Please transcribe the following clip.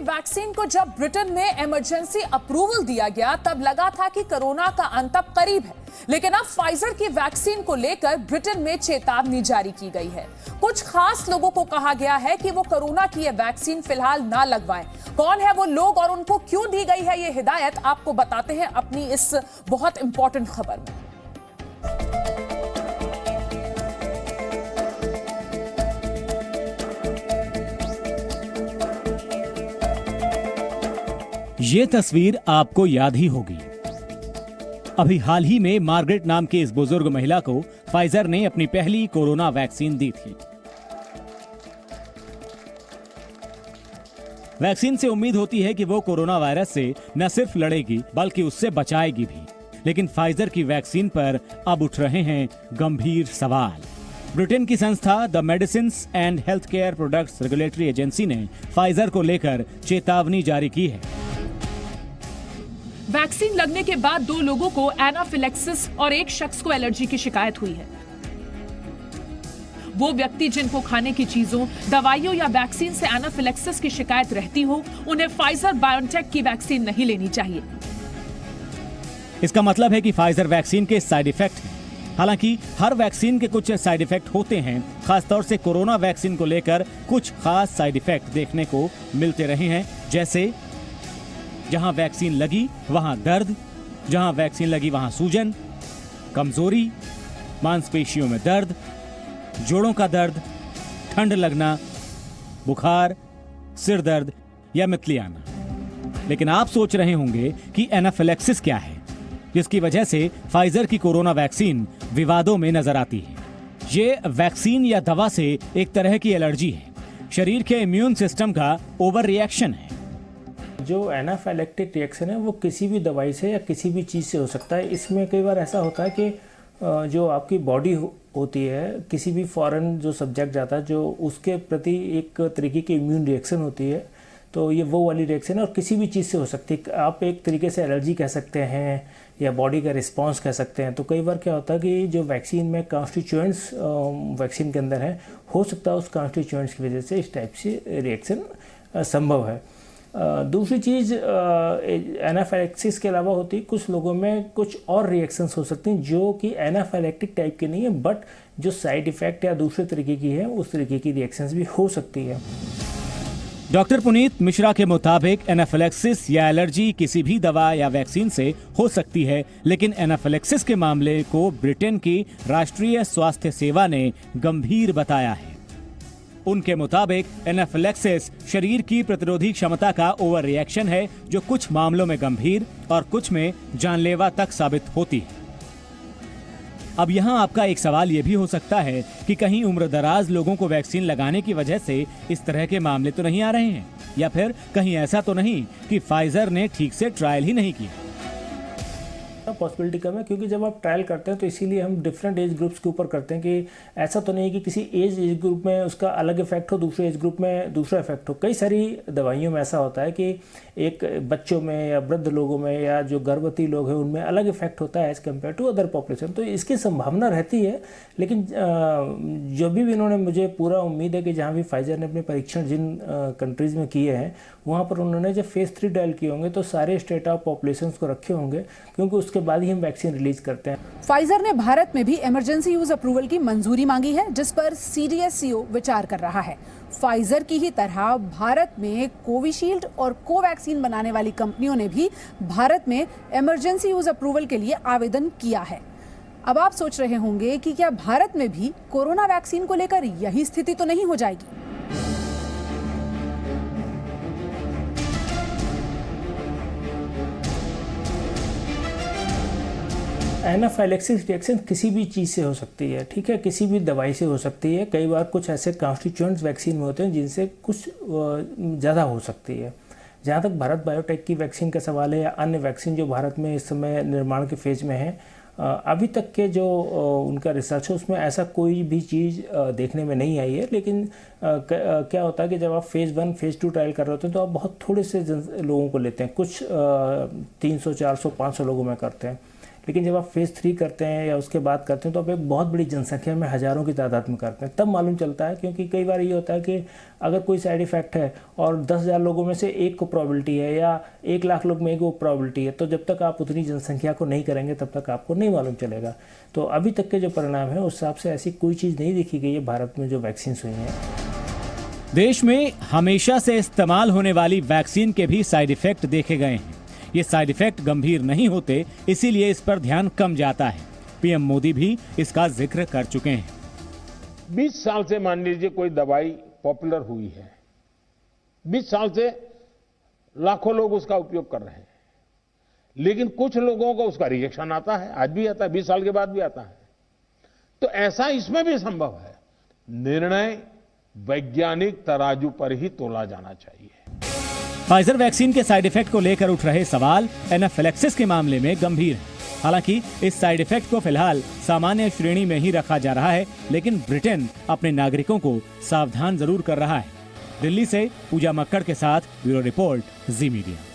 Vaccine को जब Britain में इमरजेंसी अप्रूवल दिया गया तब लगा था कि कोरोना का अंत अब करीब है, लेकिन अब फाइजर की वैक्सीन को लेकर ब्रिटेन में चेतावनी जारी की गई है। कुछ खास लोगों को कहा गया है कि वो कोरोना की ये वैक्सीन फिलहाल ना लगवाएं। कौन है वो लोग और उनको क्यों दी गई है ये हिदायत, आपको बताते हैं अपनी इस बहुत इंपॉर्टेंट खबर में। ये तस्वीर आपको याद ही होगी। अभी हाल ही में मार्गरेट नाम की इस बुजुर्ग महिला को फाइजर ने अपनी पहली कोरोना वैक्सीन दी थी। वैक्सीन से उम्मीद होती है कि वो कोरोना वायरस से न सिर्फ लड़ेगी बल्कि उससे बचाएगी भी। लेकिन फाइजर की वैक्सीन पर अब उठ रहे हैं गंभीर सवाल। ब्रिटेन की संस्था the medicines and health care products regulatory agency ने फाइजर को लेकर चेतावनी जारी की है। वैक्सीन लगने के बाद 2 लोगों को एनाफिलेक्सिस और एक शख्स को एलर्जी की शिकायत हुई है। वो व्यक्ति जिनको खाने की चीजों, दवाइयों या वैक्सीन से एनाफिलेक्सिस की शिकायत रहती हो, उन्हें फाइजर बायोटेक की वैक्सीन नहीं लेनी चाहिए। इसका मतलब है कि फाइजर वैक्सीन के साइड इफेक्ट हैं। हालांकि हर वैक्सीन के कुछ साइड इफेक्ट होते हैं। खासतौर से कोरोना वैक्सीन को लेकर कुछ खास साइड इफेक्ट देखने को मिलते रहे हैं, जैसे जहां वैक्सीन लगी वहां दर्द, जहां वैक्सीन लगी वहां सूजन, कमजोरी, मांसपेशियों में दर्द, जोड़ों का दर्द, ठंड लगना, बुखार, सिर दर्द या मितली आना। लेकिन आप सोच रहे होंगे कि एनाफिलेक्सिस क्या है, जिसकी वजह से फाइजर की कोरोना वैक्सीन विवादों में नजर आती है। ये वैक्सीन या दवा से एक तरह की एलर्जी है, शरीर के इम्यून सिस्टम का ओवर रिएक्शन है। जो एनाफाइलेक्टिक रिएक्शन है वो किसी भी दवाई से या किसी भी चीज़ से हो सकता है। इसमें कई बार ऐसा होता है कि जो आपकी बॉडी होती है, किसी भी फॉरेन जो सब्जेक्ट जाता है, जो उसके प्रति एक तरीके की इम्यून रिएक्शन होती है, तो ये वो वाली रिएक्शन है और किसी भी चीज़ से हो सकती है। आप एक तरीके से एलर्जी कह सकते हैं या बॉडी का रिस्पॉन्स कह सकते हैं। तो कई बार क्या होता है कि जो वैक्सीन में कॉन्स्टिट्यूएंट्स वैक्सीन के अंदर है, हो सकता है उस कॉन्स्टिट्यूएंट्स की वजह से इस टाइप से रिएक्शन संभव है। दूसरी चीज़ एनाफाइलेक्सिस के अलावा होती है, कुछ लोगों में कुछ और रिएक्शंस हो सकती हैं जो कि एनाफाइलेक्टिक टाइप की नहीं है, बट जो साइड इफेक्ट या दूसरे तरीके की है, उस तरीके की रिएक्शंस भी हो सकती है। डॉक्टर पुनीत मिश्रा के मुताबिक एनाफिलेक्सिस या एलर्जी किसी भी दवा या वैक्सीन से हो सकती है, लेकिन एनाफिलेक्सिस के मामले को ब्रिटेन की राष्ट्रीय स्वास्थ्य सेवा ने गंभीर बताया है। उनके मुताबिक एनाफिलेक्सिस शरीर की प्रतिरोधी क्षमता का ओवर रिएक्शन है, जो कुछ मामलों में गंभीर और कुछ में जानलेवा तक साबित होती है। अब यहाँ आपका एक सवाल ये भी हो सकता है कि कहीं उम्रदराज लोगों को वैक्सीन लगाने की वजह से इस तरह के मामले तो नहीं आ रहे हैं, या फिर कहीं ऐसा तो नहीं कि फाइजर ने ठीक से ट्रायल ही नहीं किया। पॉसिबिलिटी कम है, क्योंकि जब आप ट्रायल करते हैं तो इसीलिए हम डिफरेंट एज ग्रुप्स के ऊपर करते हैं कि ऐसा तो नहीं कि किसी एज ग्रुप में उसका अलग इफेक्ट हो, दूसरे एज ग्रुप में दूसरा इफेक्ट हो। कई सारी दवाइयों में ऐसा होता है कि एक बच्चों में या वृद्ध लोगों में या जो गर्भवती लोग हैं उनमें अलग इफेक्ट होता है as compared to other population. तो इसकी संभावना रहती है, लेकिन जो भी इन्होंने, मुझे पूरा उम्मीद है कि जहाँ भी फाइजर ने अपने परीक्षण जिन कंट्रीज़ में किए हैं, वहाँ पर उन्होंने जब फेज़ 3 ट्रायल किए होंगे तो सारे स्टेट ऑफ पॉपुलेशन को रखे होंगे, क्योंकि उसके बाद ही हम वैक्सीन रिलीज करते हैं। फाइजर ने भारत में भी इमरजेंसी यूज अप्रूवल की मंजूरी मांगी है, जिस पर CDSCO विचार कर रहा है। फाइजर की ही तरह भारत में कोविशील्ड और कोवैक्सीन बनाने वाली कंपनियों ने भी भारत में इमरजेंसी यूज अप्रूवल के लिए आवेदन किया है। अब आप सोच रहे होंगे कि क्या भारत में भी कोरोना वैक्सीन को लेकर यही स्थिति तो नहीं हो जाएगी। एनाफाइलेक्सिस रिएक्शन किसी भी चीज़ से हो सकती है, ठीक है, किसी भी दवाई से हो सकती है। कई बार कुछ ऐसे कॉन्स्टिट्यूएंट्स वैक्सीन में होते हैं जिनसे कुछ ज़्यादा हो सकती है। जहाँ तक भारत बायोटेक की वैक्सीन का सवाल है या अन्य वैक्सीन जो भारत में इस समय निर्माण के फेज़ में है, अभी तक के जो उनका रिसर्च है उसमें ऐसा कोई भी चीज़ देखने में नहीं आई है। लेकिन क्या होता है कि जब आप फेज़ 1 फेज़ 2 ट्रायल कर रहे होते हैं तो आप बहुत थोड़े से लोगों को लेते हैं, कुछ 300 400 500 लोगों में करते हैं। लेकिन जब आप फेज़ 3 करते हैं या उसके बाद करते हैं तो आप एक बहुत बड़ी जनसंख्या में हज़ारों की तादाद में करते हैं, तब मालूम चलता है। क्योंकि कई बार ये होता है कि अगर कोई साइड इफ़ेक्ट है और 10,000 लोगों में से एक को प्रॉबिलिटी है या 1 लाख लोग में एक को प्रॉबिलिटी है, तो जब तक आप उतनी जनसंख्या को नहीं करेंगे तब तक आपको नहीं मालूम चलेगा। तो अभी तक के जो परिणाम है उस हिसाब से ऐसी कोई चीज़ नहीं देखी गई है भारत में जो वैक्सीन हुई हैं। देश में हमेशा से इस्तेमाल होने वाली वैक्सीन के भी साइड इफेक्ट देखे गए हैं। ये साइड इफेक्ट गंभीर नहीं होते, इसीलिए इस पर ध्यान कम जाता है। पीएम मोदी भी इसका जिक्र कर चुके हैं। 20 साल से मान लीजिए कोई दवाई पॉपुलर हुई है, 20 साल से लाखों लोग उसका उपयोग कर रहे हैं, लेकिन कुछ लोगों को उसका रिएक्शन आता है, आज भी आता है, 20 साल के बाद भी आता है। तो ऐसा इसमें भी संभव है। निर्णय वैज्ञानिक तराजू पर ही तोला जाना चाहिए। फाइजर वैक्सीन के साइड इफेक्ट को लेकर उठ रहे सवाल एनाफिलैक्सिस के मामले में गंभीर है। हालांकि इस साइड इफेक्ट को फिलहाल सामान्य श्रेणी में ही रखा जा रहा है, लेकिन ब्रिटेन अपने नागरिकों को सावधान जरूर कर रहा है। दिल्ली से पूजा मक्कड़ के साथ ब्यूरो रिपोर्ट, जी मीडिया।